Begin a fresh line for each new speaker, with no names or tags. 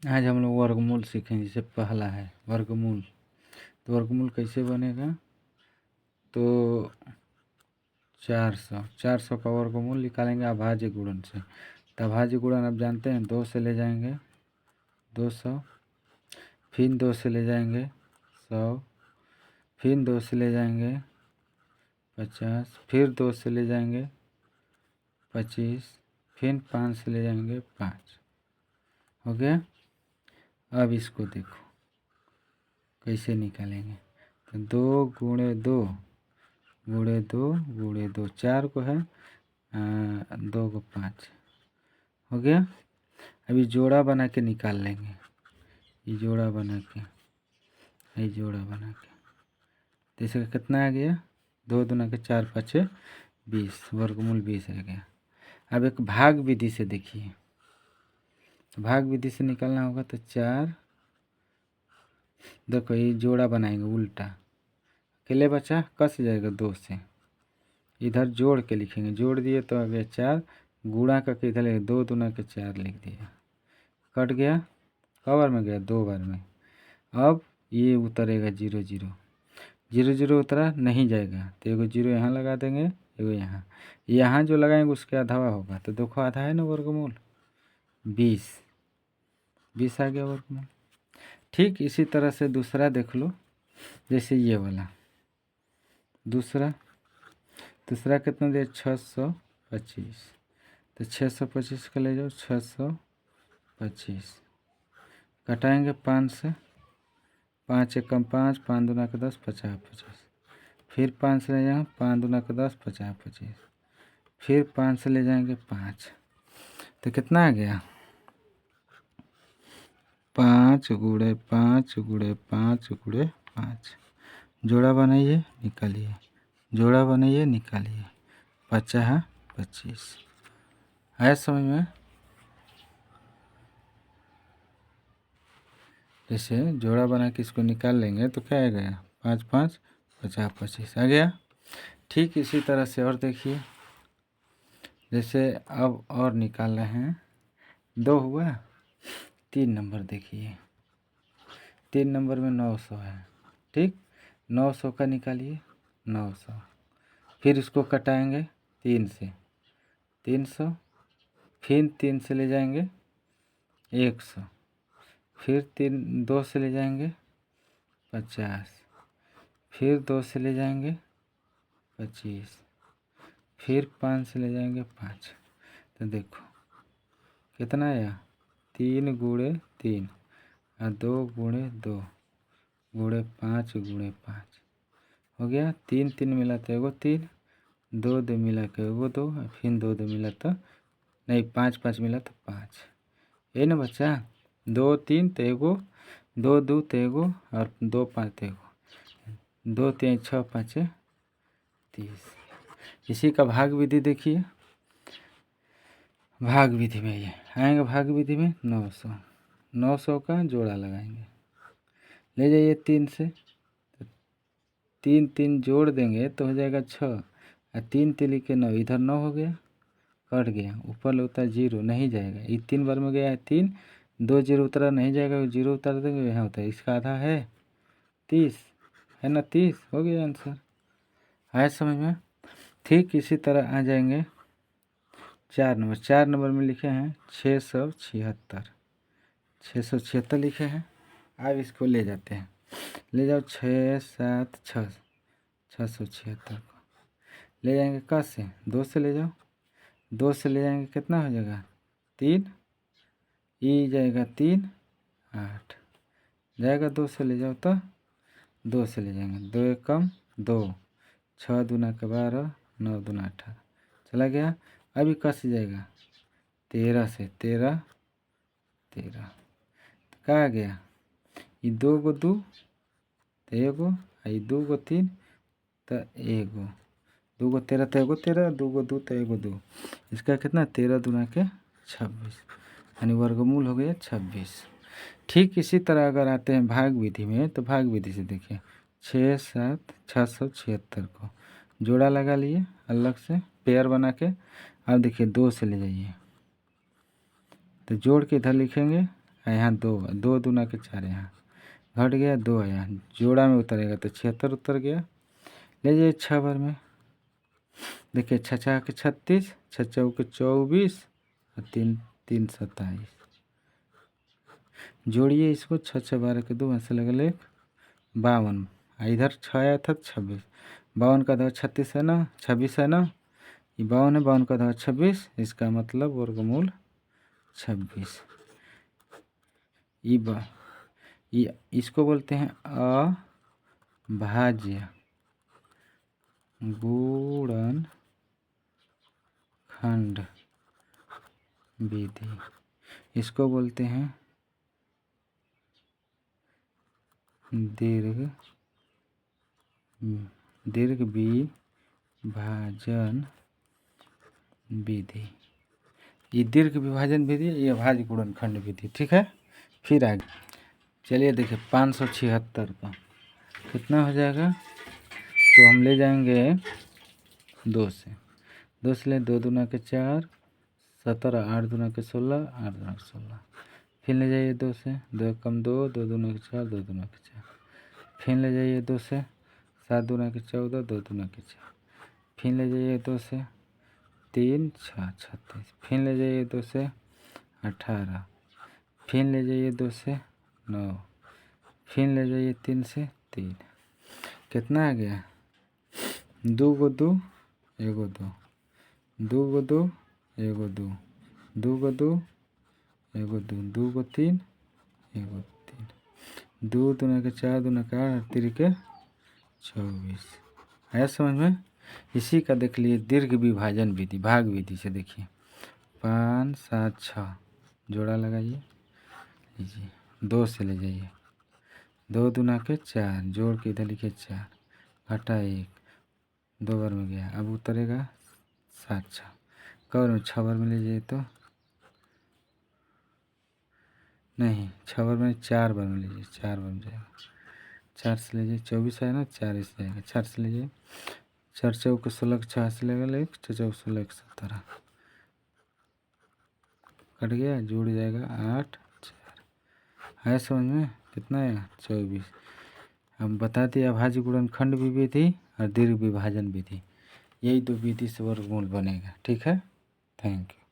आज हम लोग वर्गमूल सीखेंगे। जैसे पहला है वर्गमूल, तो वर्गमूल कैसे बनेगा, तो 400 का वर्गमूल निकालेंगे अभाज्य गुणन से। तो अभाज्य गुणन आप जानते हैं, 2 से ले जाएंगे 200, फिर 2 से ले जाएंगे 100, फिर 2 से ले जाएंगे 50, फिर 2 से ले जाएंगे 25, फिर 5 से ले जाएंगे 5। हो गया। अब इसको देखो कैसे निकालेंगे। तो 2 गुणे 2 गुणे 2 गुणे 2, 4 को है 2 को 5 हो गया। अभी जोड़ा बना के निकाल लेंगे। ये जोड़ा बना के, ये जोड़ा बना के, तो इसका कितना आ गया, 2 दूना के 4 5 20, वर्गमूल 20 आ गया। अब एक भाग विधि से देखिए, तो भाग विधि से निकालना होगा। तो 4, देखो ये जोड़ा बनाएंगे उल्टा, अकेले बचा कस जाएगा 2 से, इधर जोड़ के लिखेंगे, जोड़ दिए तो आ गया 4, गुणा करके इधर लिखे 2 दूना के 4 लिख दिया, कट गया। क बार में गया, 2 बार में। अब ये उतरेगा 0 0 0 0 उतरा नहीं जाएगा, तो एगो 0 यहाँ लगा देंगे, एगो यहाँ, यहाँ जो लगाएंगे उसके आधा होगा। तो देखो आधा है ना वर्गमूल 20 आ गया वर्गमूल। ठीक इसी तरह से दूसरा देख लो, जैसे ये वाला दूसरा कितना दिया, 625। तो 625 का ले जाओ, 625 घटाएंगे 5 से, 5 एकम 5, 5 दूना का 10, 50 25, फिर 5 से ले जाएंगे 5 दूना का 10, 50 25, फिर 5 से ले जाएंगे 5, तो कितना आ गया, 5 गुणे 5 गुणे 5 गुणे 5। जोड़ा बनाइए निकालिए, जोड़ा बनाइए निकालिए, 50 25। आया समझ में। जैसे जोड़ा बना के इसको निकाल लेंगे तो क्या आ गया, 5 5 50 25 आ गया। ठीक इसी तरह से और देखिए, जैसे अब और निकाल रहे हैं, 2 हुआ, 3 नंबर देखिए, 3 नंबर में 900 है। ठीक 900 का निकालिए, 900, फिर इसको कटाएंगे 3 से, 300, फिर 3 से ले जाएंगे 100, फिर 2 से ले जाएंगे 50, फिर 2 से ले जाएंगे 25, फिर 5 से ले जाएंगे 5। तो देखो कितना आया, 3 गुणे 3 और 2 गुणे 2 गुणे 5 गुणे 5 हो गया। 3 3 मिला तो एगो 3, 2 2 मिला के एगो 2, फिर 2 2 मिला तो नहीं, 5 5 मिला तो 5, ये ना बच्चा, 2 3 तो एगो, 2 2 तो एगो, और 2 5 तो एगो, 2 3 6 5 30। इसी का भाग विधि देखिए, भाग विधि में ये आएंगे, भाग विधि में 900 का जोड़ा लगाएंगे, ले जाइए 3 से, तो 3 3 जोड़ देंगे तो हो जाएगा 6, और 3 3 के 9, इधर 9 हो गया, कट गया, ऊपर होता है 0 नहीं जाएगा, ये 3 बार में गया है 3, 2 0 उतरा नहीं जाएगा, 0 उतार देंगे यहाँ होता है, इसका आधा है 30 है ना, 30 हो गया आंसर। है समझ में। ठीक इसी तरह आ जाएंगे 4 नंबर में लिखे हैं 676, 676 लिखे हैं। अब इसको ले जाते हैं, ले जाओ 6 7 6, 676 को ले जाएंगे कहाँ से, 2 से ले जाओ, 2 से ले जाएंगे कितना हो जाएगा 3, ई जाएगा 3 8 जाएगा, 2 से ले जाओ तो 2 से ले जाएंगे, 2 एकम 2, 6 दूना के 12, 9 दूना 18 चला गया। अभी कस जाएगा 13 से, 13 13 तो क्या आ गया, ये 2 को 2 तो एगो, ये 2 को 3 तो एगो, 2 को 13 तो एगो 13, 2 को 2 तो एगो 2, इसका कितना 13 दूना के 26, यानी वर्गमूल हो गया 26। ठीक इसी तरह अगर आते हैं भाग विधि में, तो भाग विधि से देखिए 6 7 676 को जोड़ा लगा लिए अलग से पेयर बना के। अब देखिए 2 से ले जाइए, तो जोड़ के इधर लिखेंगे, यहाँ 2, 2 दूना के 4 यहाँ घट गया, 2 है यहाँ, जोड़ा में उतरेगा तो 76 उतर गया। ले जाइए 6 बार में, देखिए 6 6 के 36, 6 चौ के 24 और 3 3 27। जोड़िए इसको, 6 6 12 के 2 ऐसे लगे 52। इधर 6 आया था 26, 52 का 2 36 है ना, 26 है ना, ये 52 है, 52 का 2 26, इसका मतलब वर्गमूल 26। ये इसको बोलते हैं अभाज्य गुणनखंड विधि, इसको बोलते हैं दीर्घ विभाजन विधि। ये दीर्घ विभाजन विधि, ये अभाज्य गुणनखंड विधि। ठीक है, फिर आगे चलिए देखिए 576 का कितना हो जाएगा। तो हम ले जाएंगे 2 से, 2 से ले 2 दूना के 4, 17, 8 दूना के 16, 8 दूना के 16। फिर ले जाइए 2 से, 2 कम 2, 2 दूना के 4, 2 दूना के 4। फिर ले जाइए 2 से, 7 दूना के 14, 2 दूना के 4। फिर ले जाइए 2 से 3 6 36। फिर ले जाइए 2 से 18। फिर ले जाइए 2 से 9। फिर ले जाइए 3 से 3। कितना आ गया, 2 को 2 1 2, 2 को 2 1 2, 2 को 2 1 2, 2 को 3 1 3, 2 दूना के 4, दूना के 8, 3 के 24। आया समझ में। इसी का देख लिए दीर्घ विभाजन विधि, भाग विधि से देखिए 5 7 6 जोड़ा लगाइए, लीजिए 2 से ले जाइए, 2 दूना के 4, जोड़ के इधर लिखिए 4, घटा 1, 2 बार में गया, अब उतरेगा 7 6, कवर में 6 बार में ले जाइए तो नहीं, 6 बार में 4 बार में लीजिए, 4 बार में जाएगा, 4 से ले जाइए, 24 है ना, 4 इससे जाएगा, 4 से ले जाइए, 4 चौके 16, 6 से लगेगा 1, 6 चौके 16 17, कट गया, जुड़ जाएगा 8 4। है समझ में, कितना है 24। हम बता दिए अभाज्य गुणनखंड विधि और दीर्घ विभाजन विधि, यही 2 विधि से वर्गमूल बनेगा। ठीक है, थैंक यू।